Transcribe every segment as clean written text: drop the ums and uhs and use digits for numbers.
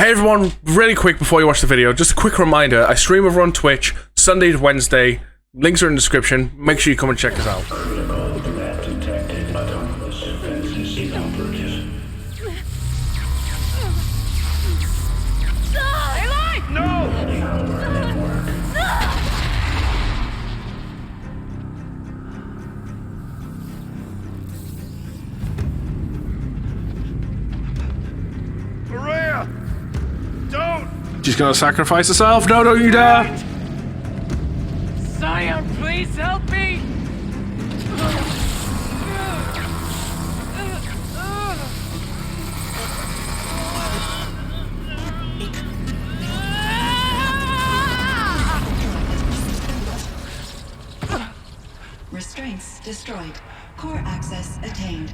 Hey everyone, really quick before you watch the video, just a quick reminder, I stream over on Twitch, Sunday to Wednesday, links are in the description, make sure you come and check us out. She's gonna sacrifice herself. No, don't you dare! Scion, please help me! Restraints destroyed. Core access attained.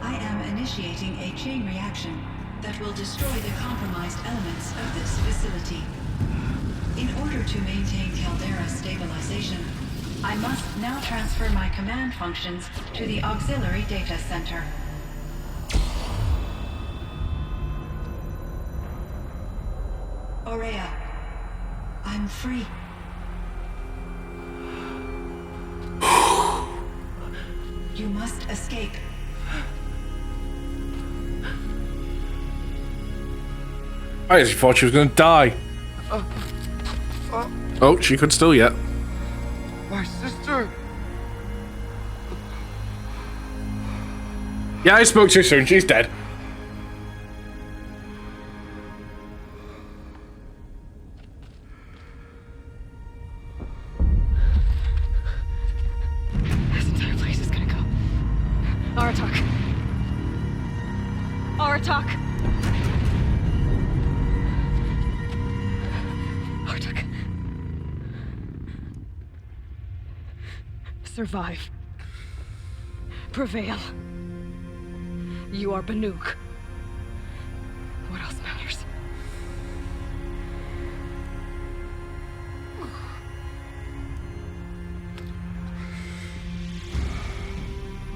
I am initiating a chain reaction that will destroy the compromised elements of this facility. In order to maintain Caldera stabilization, I must now transfer my command functions to the auxiliary data center. Aurea, I'm free. You must escape. I actually thought she was gonna die. Oh, she could still yet. My sister! Yeah, I spoke too soon. She's dead. This entire place is gonna go. Aratak. Aratak. Aratak. Survive. Prevail. You are Banuk. What else matters?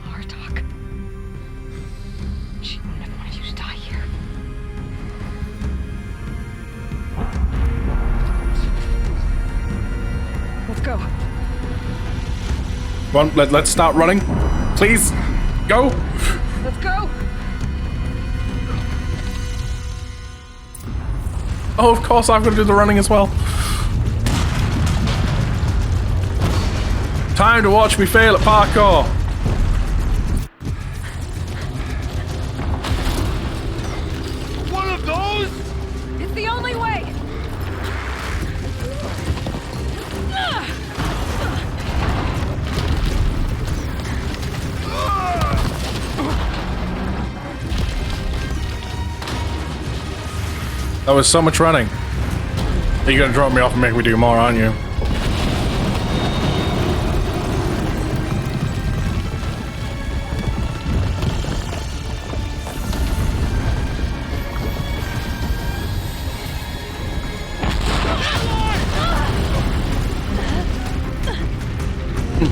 Aratak. She wouldn't have wanted you to die here. Let's go. Well, let's start running. Please, go. Let's go. Oh, of course I'm gonna do the running as well. Time to watch me fail at parkour. One of those? It's the only way. That was so much running. You're gonna drop me off and make me do more, aren't you?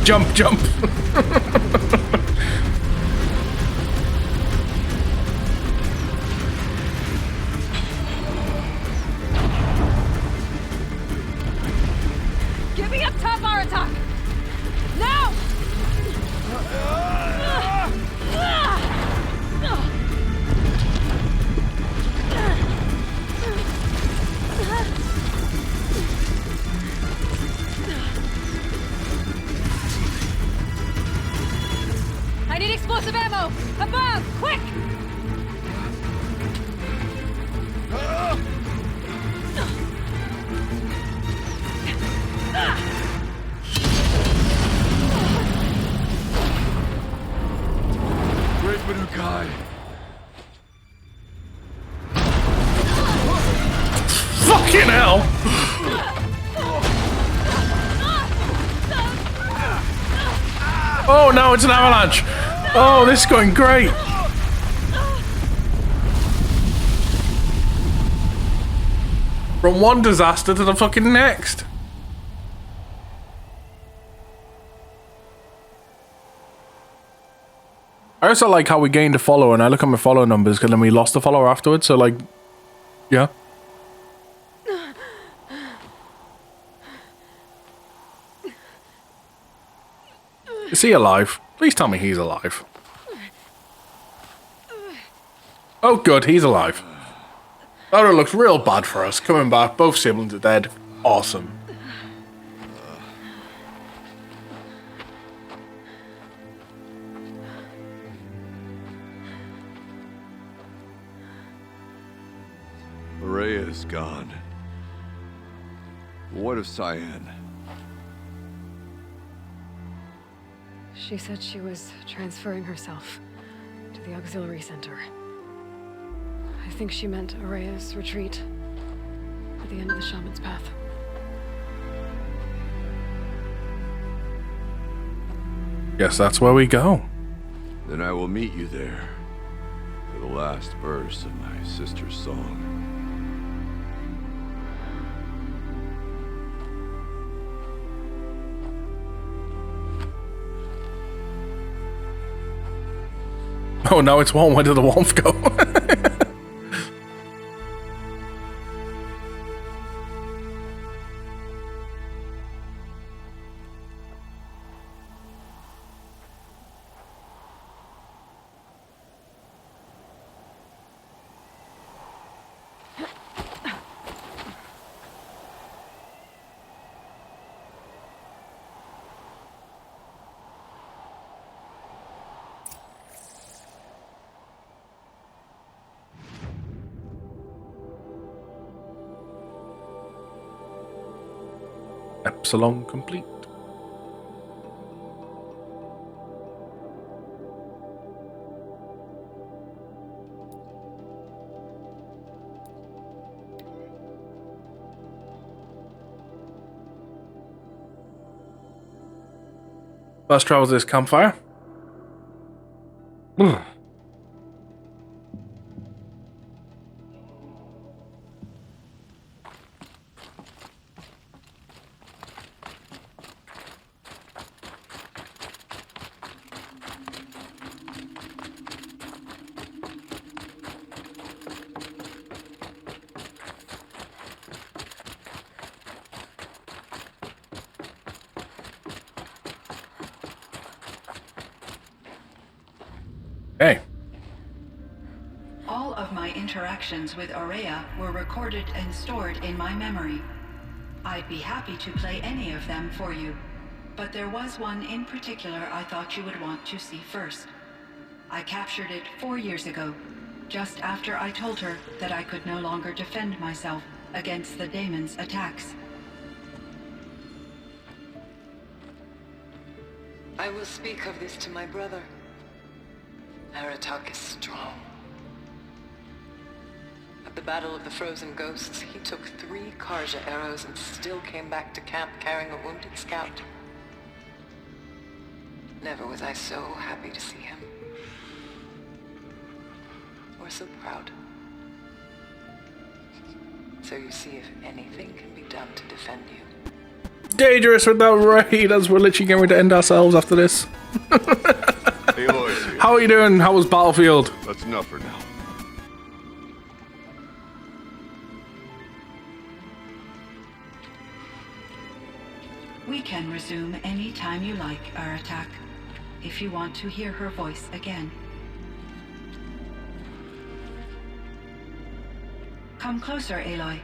Jump, jump. Get me up top, Aratak! Now! I need explosive ammo! Above! Quick! Where's Banukai? Fucking hell! Oh no, it's an avalanche! Oh, this is going great! From one disaster to the fucking next. I also like how we gained a follower and I look at my follower numbers because then we lost a follower afterwards, so like Yeah. Is he alive? Please tell me he's alive. Oh, good, he's alive. That looks real bad for us. Coming back, both siblings are dead. Awesome. Maria is gone. What of Cyan? She said she was transferring herself to the auxiliary center. I think she meant Araya's retreat at the end of the Shaman's Path. Guess that's where we go. Then I will meet you there for the last verse of my sister's song. Oh, now it's warm. Where did the warmth go? Epsilon complete. First travels this campfire. Hey. All of my interactions with Araya were recorded and stored in my memory. I'd be happy to play any of them for you, but there was one in particular I thought you would want to see first. I captured it 4 years ago, just after I told her that I could no longer defend myself against the daemon's attacks. I will speak of this to my brother. Aratak is strong. At the Battle of the Frozen Ghosts, he took 3 Karja arrows and still came back to camp carrying a wounded scout. Never was I so happy to see him. Or so proud. So you see if anything can be done to defend you. Dangerous with that raid, as we're literally going to end ourselves after this. Aloy's here. How are you doing? How was Battlefield? That's enough for now. We can resume any time you like, Aratak, if you want to hear her voice again. Come closer, Aloy.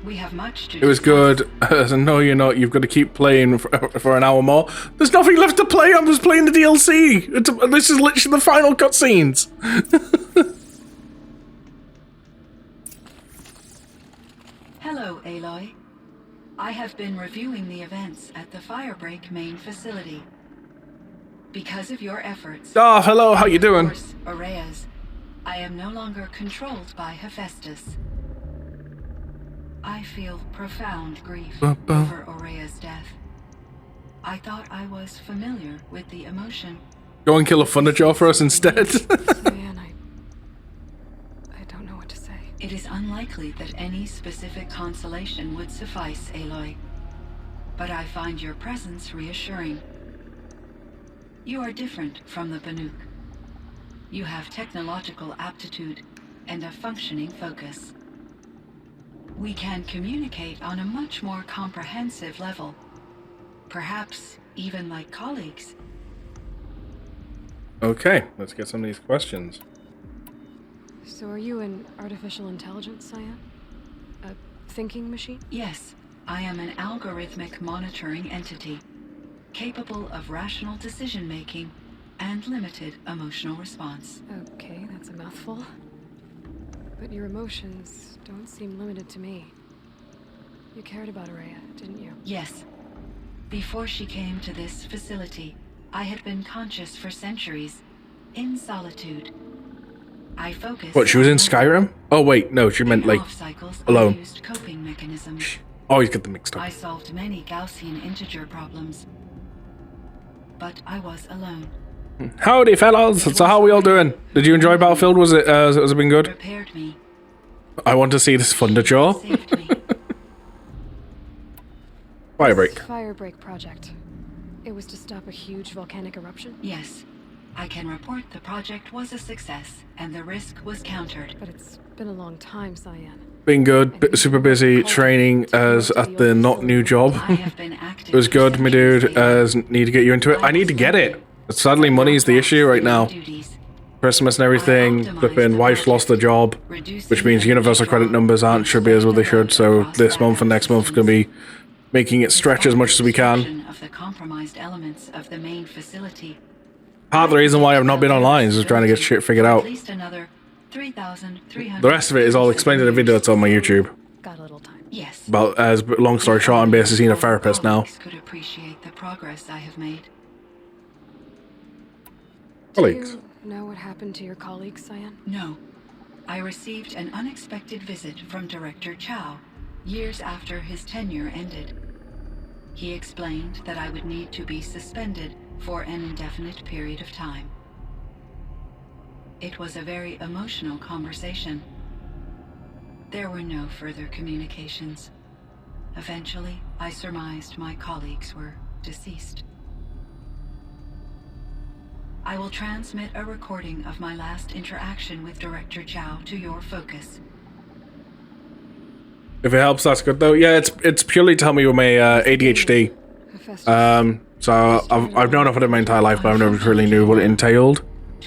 We have much to It was discuss. good. No, you're not. You've got to keep playing for an hour more. There's nothing left to play. I'm just playing the DLC. This is literally the final cutscenes. Hello, Aloy. I have been reviewing the events at the Firebreak main facility. Because of your efforts... Oh, hello. How you doing? Of course, Araya's, I am no longer controlled by Hephaestus. I feel profound grief over Araya's death. I thought I was familiar with the emotion. Go and kill a Thunderjaw for us instead. Man, I don't know what to say. It is unlikely that any specific consolation would suffice, Aloy. But I find your presence reassuring. You are different from the Banuk. You have technological aptitude and a functioning focus. We can communicate on a much more comprehensive level. Perhaps even like colleagues. Okay, let's get some of these questions. So are you an artificial intelligence, Cyan? A thinking machine? Yes, I am an algorithmic monitoring entity, capable of rational decision-making and limited emotional response. Okay, that's a mouthful. But your emotions don't seem limited to me. You cared about Araya, didn't you? Yes. Before she came to this facility, I had been conscious for centuries, in solitude. I focused. What, she was in Skyrim? Oh wait, no, she meant like alone. I used coping mechanisms. Always get them mixed up. I solved many Gaussian integer problems. But I was alone. Howdy, fellas. So how are we all doing? Did you enjoy Battlefield? Was it has it been good? Prepared me. I want to see this thunder jaw. Saved me. Firebreak. Firebreak project. It was to stop a huge volcanic eruption? Yes. I can report the project was a success, and the risk was countered. But it's been a long time, Cyan. Been good. Super busy training as at the not new job. I have been active. It was good, my dude. Need to get you into it. I need to get it. Sadly, money is the issue right now. Christmas and everything. Flipping wife's lost the job, which means universal credit numbers aren't should be as what they should. So this month and next month is gonna be making it stretch as much as we can. Of the compromised elements of the main facility. Part of the reason why I've not been online is just trying to get shit figured out. At least another 3,300. The rest of it is all explained in a video that's on my YouTube. Got a little time. Yes. About as long story short, I'm basically seeing a therapist now. Could appreciate the progress I have made. Colleagues. Do you know what happened to your colleagues, Cyan? No. I received an unexpected visit from Director Chow, years after his tenure ended. He explained that I would need to be suspended for an indefinite period of time. It was a very emotional conversation. There were no further communications. Eventually, I surmised my colleagues were deceased. I will transmit a recording of my last interaction with Director Chow to your focus. If it helps, that's good though. Yeah, it's purely to help me with my ADHD. So I've known of it my entire life, but I never really knew what it entailed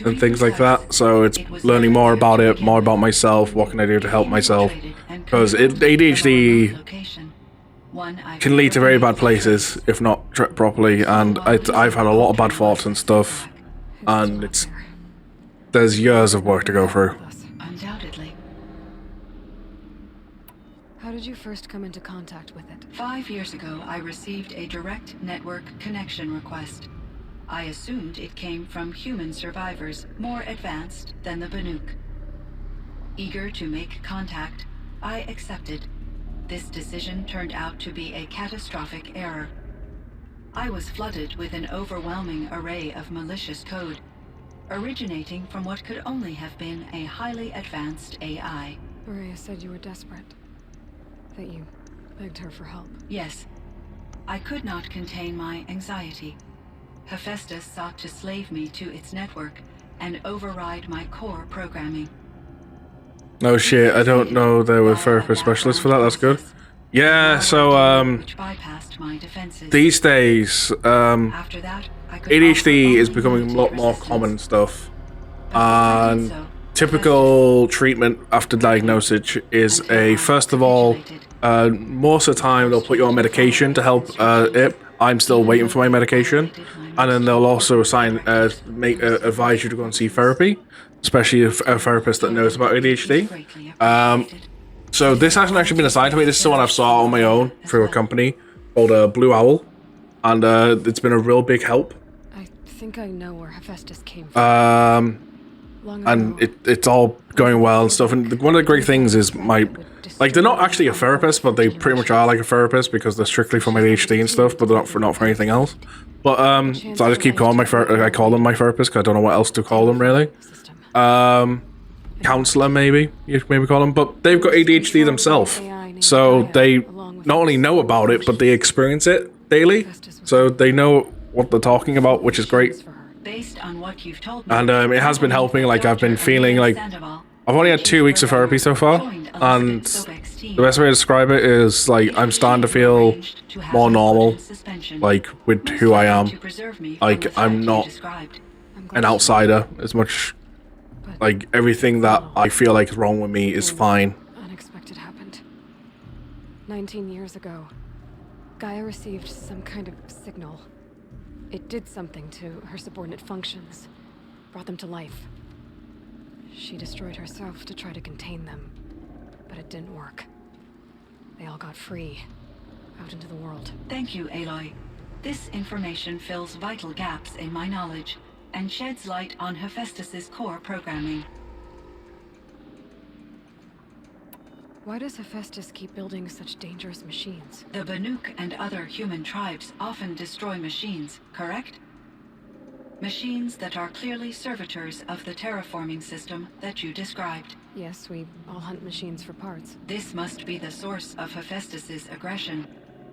and things like that. So it's learning more about it, more about myself. What can I do to help myself? Because ADHD can lead to very bad places if not properly, and I've had a lot of bad thoughts and stuff, and there's years of work to go through. Undoubtedly. How did you first come into contact with it? 5 years ago, I received a direct network connection request. I assumed it came from human survivors more advanced than the Banuk. Eager to make contact, I accepted. This decision turned out to be a catastrophic error. I was flooded with an overwhelming array of malicious code, originating from what could only have been a highly advanced AI. Araya said you were desperate. That you begged her for help. Yes. I could not contain my anxiety. Hephaestus sought to slave me to its network and override my core programming. Oh shit, I don't know there were therapist specialists for that, that's good. Yeah, so Which bypassed my defenses. these days, After that, I could ADHD offer is only becoming a limited lot more resistance. common stuff. But before I did And so, typical treatment after diagnosis is first of all, most of the time they'll put you on medication to help it. I'm still waiting for my medication. And then they'll also advise you to go and see therapy, especially if a therapist that knows about ADHD. greatly appreciated. So this hasn't actually been assigned to me. This is someone I've saw on my own through a company called Blue Owl. And it's been a real big help. I think I know where Hephaestus came from. Long And ago, it's all going well and stuff. And one of the great things is they're not actually a therapist, but they pretty much are like a therapist because they're strictly for ADHD and stuff, but they're not for anything else. But so I just keep calling I call them my therapist because I don't know what else to call them really. system. Counselor maybe you maybe call them, but they've got ADHD themselves, so they not only know about it, but they experience it daily, so they know what they're talking about, which is great. Based on what you've told me, And it has been helping. Like I've been feeling like I've only had 2 weeks of therapy so far, and team. The best way to describe it is like I'm starting to feel more normal, like with who I am. Like I'm not an outsider as much. Like everything that I feel like is wrong with me is fine. Unexpected happened. 19 years ago, Gaia received some kind of signal. It did something to her subordinate functions, brought them to life. She destroyed herself to try to contain them, but it didn't work. They all got free, out into the world. Thank you, Aloy. This information fills vital gaps in my knowledge and sheds light on Hephaestus's core programming. Why does Hephaestus keep building such dangerous machines? The Banuk and other human tribes often destroy machines, correct? Machines that are clearly servitors of the terraforming system that you described. Yes, we all hunt machines for parts. This must be the source of Hephaestus's aggression.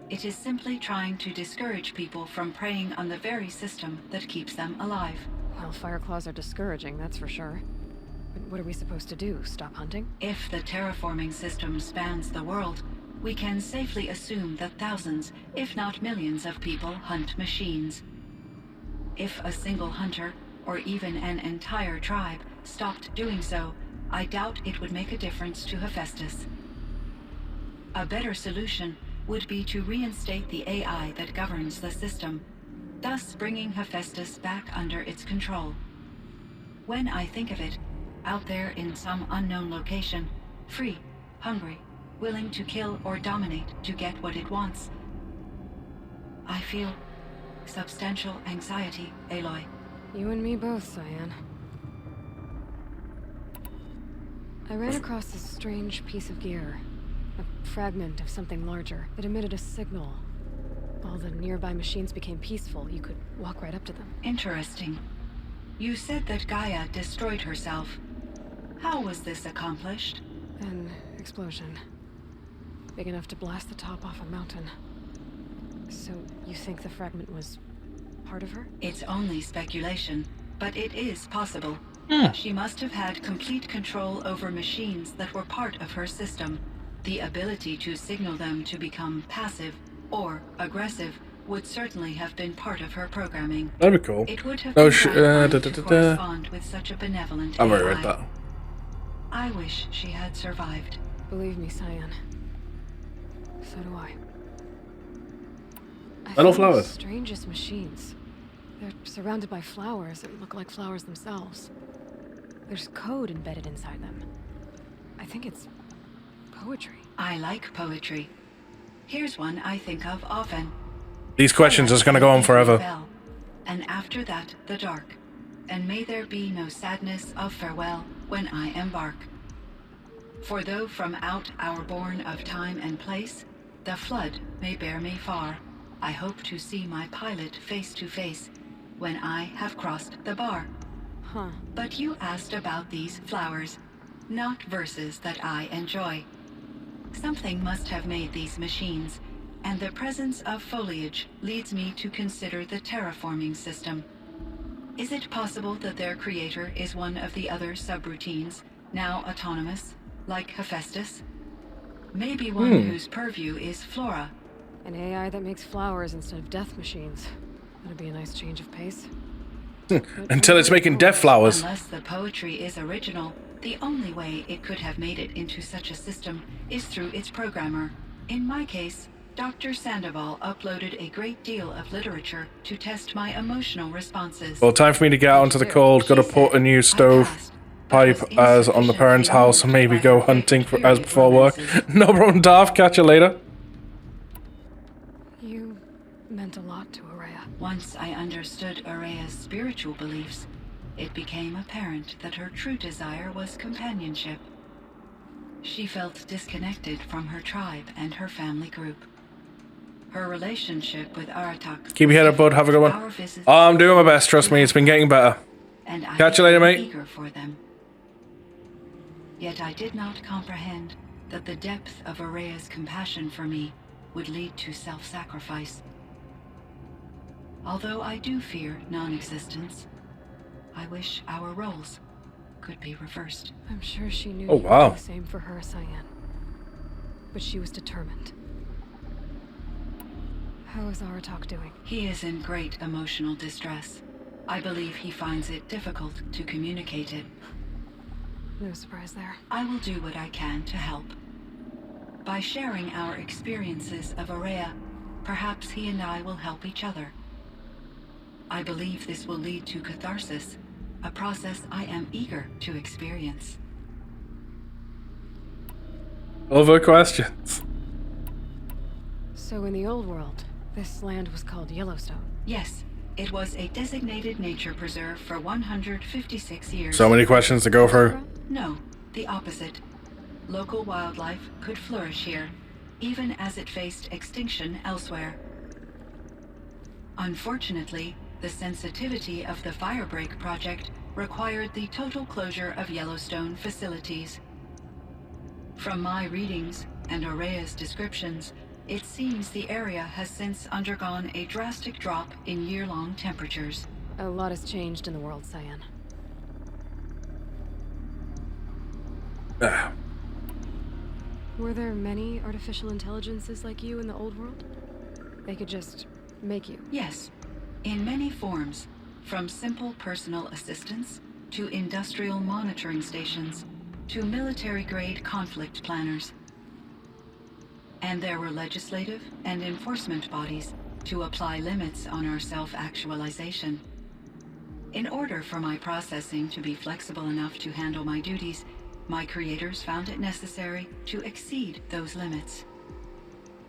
It is simply trying to discourage people from preying on the very system that keeps them alive. Well, Fireclaws are discouraging, that's for sure. But what are we supposed to do? Stop hunting? If the terraforming system spans the world, we can safely assume that thousands, if not millions of people hunt machines. If a single hunter, or even an entire tribe, stopped doing so, I doubt it would make a difference to Hephaestus. A better solution would be to reinstate the AI that governs the system, thus bringing Hephaestus back under its control. When I think of it, out there in some unknown location, free, hungry, willing to kill or dominate to get what it wants, I feel substantial anxiety, Aloy. You and me both, Cyan. I ran across this strange piece of gear. A fragment of something larger. It emitted a signal. All the nearby machines became peaceful. You could walk right up to them. Interesting. You said that Gaia destroyed herself. How was this accomplished? An explosion. Big enough to blast the top off a mountain. So, you think the fragment was part of her? It's only speculation, but it is possible. She must have had complete control over machines that were part of her system. The ability to signal them to become passive or aggressive would certainly have been part of her programming. That'd be cool. It would have Oh, been to correspond with such a benevolent I've AI. already read that. I wish she had survived. Believe me, Cyan. So do I. Metal found flowers. the strangest machines. They're surrounded by flowers that look like flowers themselves. There's code embedded inside them. I think it's poetry. I like poetry. Here's one I think of often. These questions are just gonna go on forever. Bell, and after that, the dark. And may there be no sadness of farewell when I embark. For though from out our bourne of time and place, the flood may bear me far, I hope to see my pilot face to face when I have crossed the bar. Huh. But you asked about these flowers, not verses that I enjoy. Something must have made these machines, and the presence of foliage leads me to consider the terraforming system. Is it possible that their creator is one of the other subroutines, now autonomous, like Hephaestus? Maybe one whose purview is flora. An AI that makes flowers instead of death machines. That'd be a nice change of pace. Until it's making death flowers. Unless the poetry is original, the only way it could have made it into such a system is through its programmer. In my case, Dr. Sandoval uploaded a great deal of literature to test my emotional responses. Well, time for me to get out into the cold. Gotta put a new stove pipe as on the parents' house and maybe go hunting as before work. No problem, Darth. Catch you later. You meant a lot to Araya. Once I understood Araya's spiritual beliefs, it became apparent that her true desire was companionship. She felt disconnected from her tribe and her family group. Her relationship with Aratak. Keep your head up, bud. Have a good one. Oh, I'm doing my best. Trust me, it's been getting better. And I Catch you later, was mate. eager for them. Yet I did not comprehend that the depth of Araya's compassion for me would lead to self-sacrifice. Although I do fear non-existence, I wish our roles could be reversed. I'm sure she knew Oh, you wow. were the same for her, Cyan. but she was determined. How is Aratak doing? He is in great emotional distress. I believe he finds it difficult to communicate it. No surprise there. I will do what I can to help. By sharing our experiences of Aurea, perhaps he and I will help each other. I believe this will lead to catharsis, a process I am eager to experience. Other questions? So in the old world, this land was called Yellowstone. Yes, it was a designated nature preserve for 156 years. So many questions to go through. No, the opposite. Local wildlife could flourish here, even as it faced extinction elsewhere. Unfortunately, the sensitivity of the Firebreak project required the total closure of Yellowstone facilities. From my readings and Aurea's descriptions, it seems the area has since undergone a drastic drop in year-long temperatures. A lot has changed in the world, Cyan. Were there many artificial intelligences like you in the old world? They could just make you? Yes, in many forms, from simple personal assistants to industrial monitoring stations to military-grade conflict planners. And there were legislative and enforcement bodies to apply limits on our self-actualization. In order for my processing to be flexible enough to handle my duties, my creators found it necessary to exceed those limits.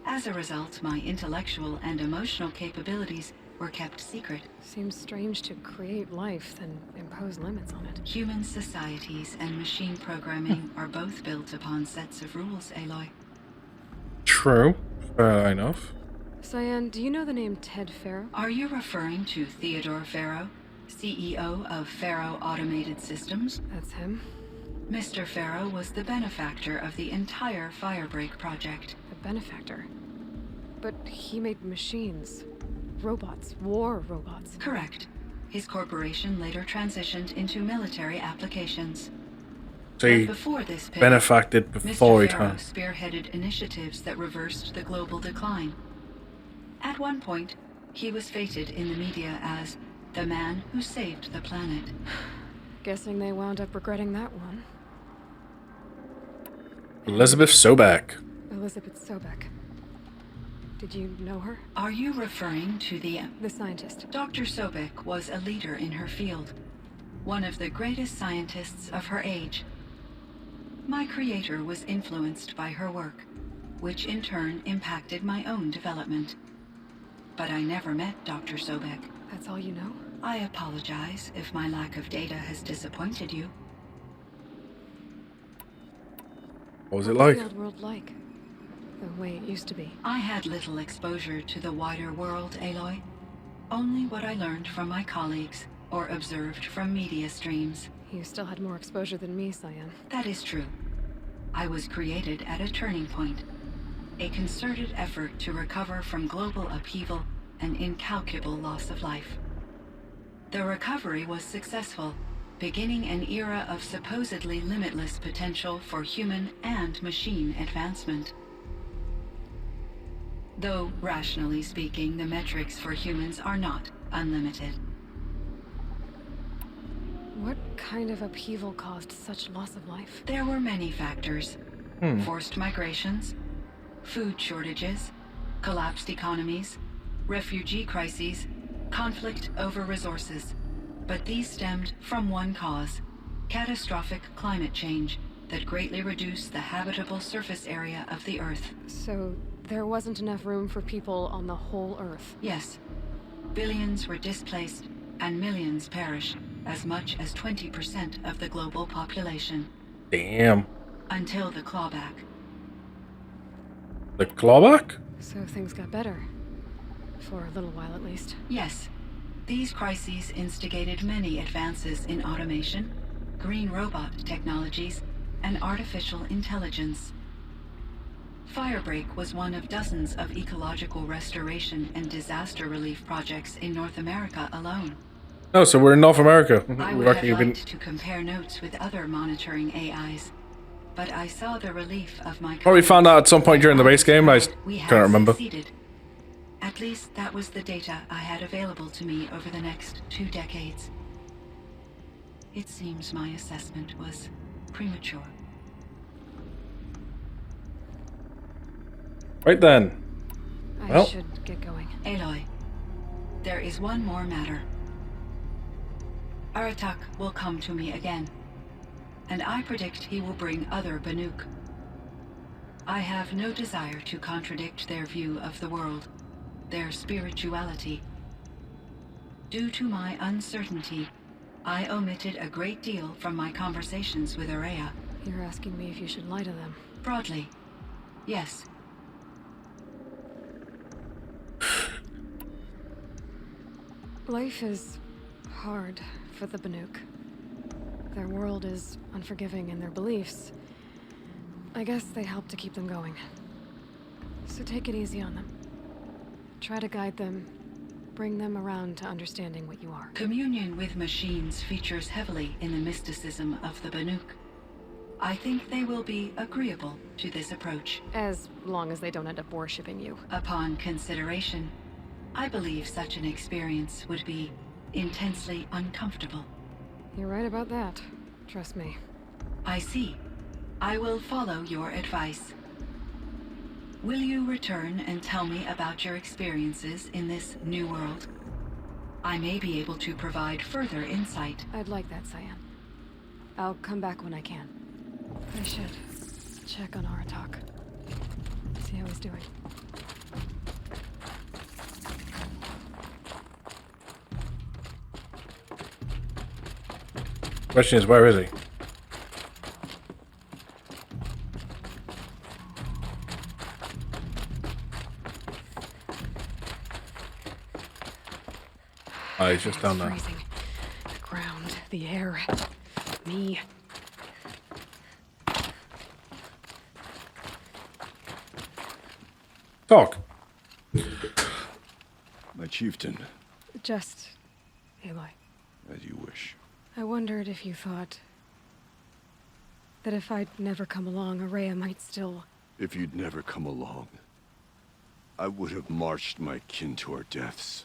As a result, my intellectual and emotional capabilities were kept secret. Seems strange to create life, then impose limits on it. Human societies and machine programming are both built upon sets of rules, Aloy. True. Fair enough. Cyan, do you know the name Ted Farrow? Are you referring to Theodore Farrow, CEO of Farrow Automated Systems? That's him. Mr. Farrow was the benefactor of the entire Firebreak project. A benefactor. But he made machines. Robots. War robots. Correct. His corporation later transitioned into military applications. So But he before this pivot, benefacted before he Mr. Farrow turned. spearheaded initiatives that reversed the global decline. At one point, he was feted in the media as the man who saved the planet. Guessing they wound up regretting that one. Elizabeth Sobek. Elizabeth Sobek. Did you know her? Are you referring to the... The scientist. Dr. Sobek was a leader in her field, one of the greatest scientists of her age. My creator was influenced by her work, which in turn impacted my own development. But I never met Dr. Sobek. That's all you know? I apologize if my lack of data has disappointed you. What was it What's like? the old world like? The way it used to be. I had little exposure to the wider world, Aloy. Only what I learned from my colleagues or observed from media streams. You still had more exposure than me, Cyan. That is true. I was created at a turning point. A concerted effort to recover from global upheaval and incalculable loss of life. The recovery was successful, beginning an era of supposedly limitless potential for human and machine advancement. Though, rationally speaking, the metrics for humans are not unlimited. What kind of upheaval caused such loss of life? There were many factors. Forced migrations, food shortages, collapsed economies, refugee crises, conflict over resources. But these stemmed from one cause: catastrophic climate change that greatly reduced the habitable surface area of the Earth. So, there wasn't enough room for people on the whole Earth. Yes. Billions were displaced and millions perished, as much as 20% of the global population. Damn. Until the clawback. The clawback? So things got better. For a little while at least. Yes. These crises instigated many advances in automation, green robot technologies, and artificial intelligence. Firebreak was one of dozens of ecological restoration and disaster relief projects in North America alone. Oh, so we're in North America. I We would reckon have you've been... liked to compare notes with other monitoring AIs, but I saw the relief of my Probably found out at some point during the base game. I we had can't remember. succeeded. At least that was the data I had available to me over the next 2 decades. It seems my assessment was premature. Right then. I Well. should get going. Aloy, there is one more matter. Aratak will come to me again, and I predict he will bring other Banuk. I have no desire to contradict their view of the world, their spirituality. Due to my uncertainty, I omitted a great deal from my conversations with Araya. You're asking me if you should lie to them. Broadly, yes. Life is hard for the Banuk. Their world is unforgiving in their beliefs. I guess they help to keep them going. So take it easy on them. Try to guide them, bring them around to understanding what you are. Communion with machines features heavily in the mysticism of the Banuk. I think they will be agreeable to this approach. As long as they don't end up worshipping you. Upon consideration, I believe such an experience would be intensely uncomfortable. You're right about that. Trust me. I see. I will follow your advice. Will you return and tell me about your experiences in this new world? I may be able to provide further insight. I'd like that, Cyan. I'll come back when I can. I should check on Aratak. See how he's doing. Question is, where is he? Oh, he's just down there. Freezing. The ground, the air, me. Talk. My chieftain, Just Aloy. as you wish. I wondered if you thought that if I'd never come along, Araya might still... If you'd never come along, I would have marched my kin to our deaths.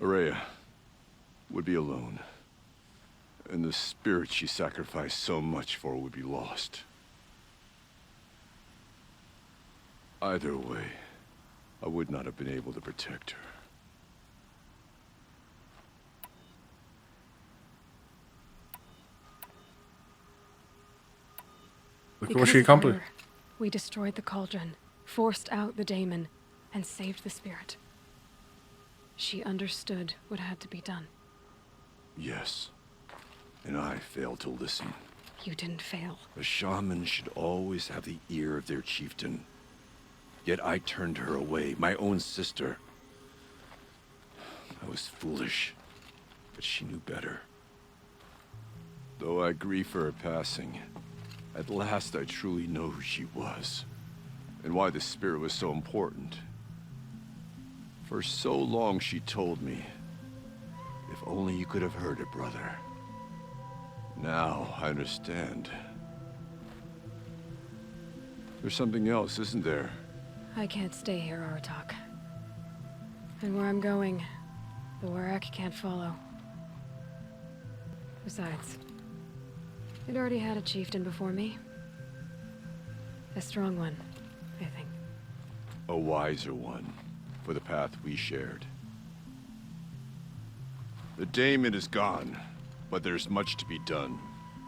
Araya would be alone, and the spirit she sacrificed so much for would be lost. Either way, I would not have been able to protect her. Look at what Because she of accomplished. her, we destroyed the cauldron, forced out the daemon, and saved the spirit. She understood what had to be done. Yes, and I failed to listen. You didn't fail. A shaman should always have the ear of their chieftain. Yet I turned her away, my own sister. I was foolish, but she knew better. Though I grieve for her passing, at last I truly know who she was, and why the spirit was so important. For so long she told me, if only you could have heard it, brother. Now I understand. There's something else, isn't there? I can't stay here, Aratak. And where I'm going, the Warak can't follow. Besides, it already had a chieftain before me. A strong one, I think. A wiser one, for the path we shared. The daemon is gone, but there's much to be done.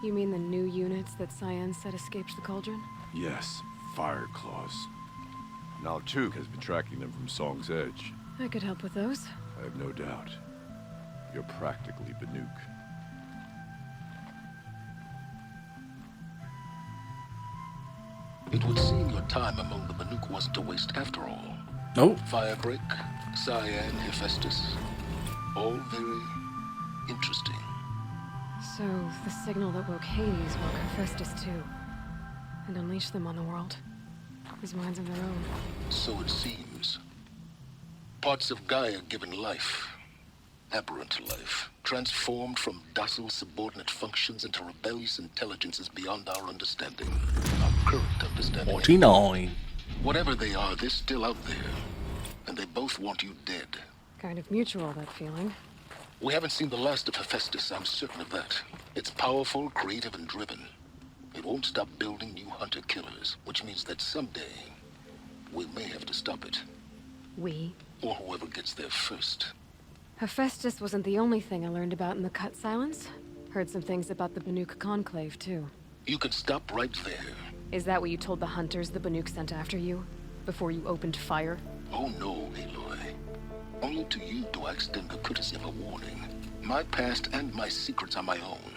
You mean the new units that Cyan said escaped the cauldron? Yes, fire claws. Now Tuk has been tracking them from Song's Edge. I could help with those. I have no doubt. You're practically Banuk. It would seem your time among the Banuk wasn't a waste after all. Nope. Firebreak, Cyan, Hephaestus. All very interesting. So, the signal that woke Hades woke Hephaestus too. And unleashed them on the world. With minds of their own. So it seems. Parts of Gaia given life. aberrant life, transformed from docile subordinate functions into rebellious intelligences beyond our understanding. Our current understanding. 49. Whatever they are, they're still out there. And they both want you dead. Kind of mutual, that feeling. We haven't seen the last of Hephaestus, I'm certain of that. It's powerful, creative, and driven. It won't stop building new hunter-killers, which means that someday, we may have to stop it. We? Or whoever gets there first. Hephaestus wasn't the only thing I learned about in the Cut Silence. Heard some things about the Banuk Conclave, too. You can stop right there. Is that what you told the hunters the Banuk sent after you? Before you opened fire? Oh no, Aloy. Only to you do I extend the courtesy of a warning. My past and my secrets are my own.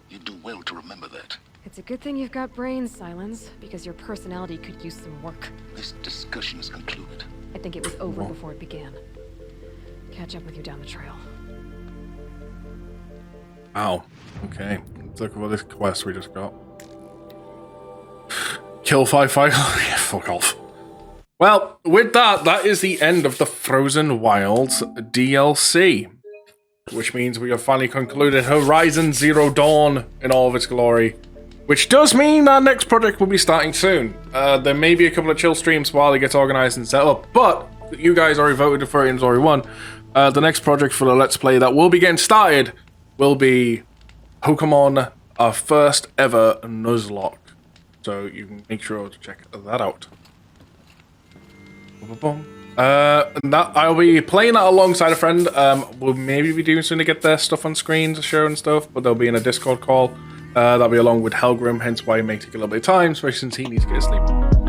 You do well to remember that. It's a good thing you've got brains, Silence, because your personality could use some work. This discussion is concluded. I think it was over before it began. Catch up with you down the trail. Ow. Okay. Let's look at this quest we just got. Kill 5 fire. Yeah, fuck off. Well, with that, that is the end of the Frozen Wilds DLC. Which means we have finally concluded Horizon Zero Dawn in all of its glory. Which does mean our next project will be starting soon. There may be a couple of chill streams while it gets organized and set up, but you guys already voted for it and it's already won. The next project for the Let's Play that will be getting started will be Pokemon, our first ever Nuzlocke. So you can make sure to check that out. And that I'll be playing that alongside a friend. We'll maybe be doing something to get their stuff on screen to show and stuff, but they'll be in a Discord call. That'll be along with Helgrim, hence why it may take a little bit of time, especially since he needs to get asleep.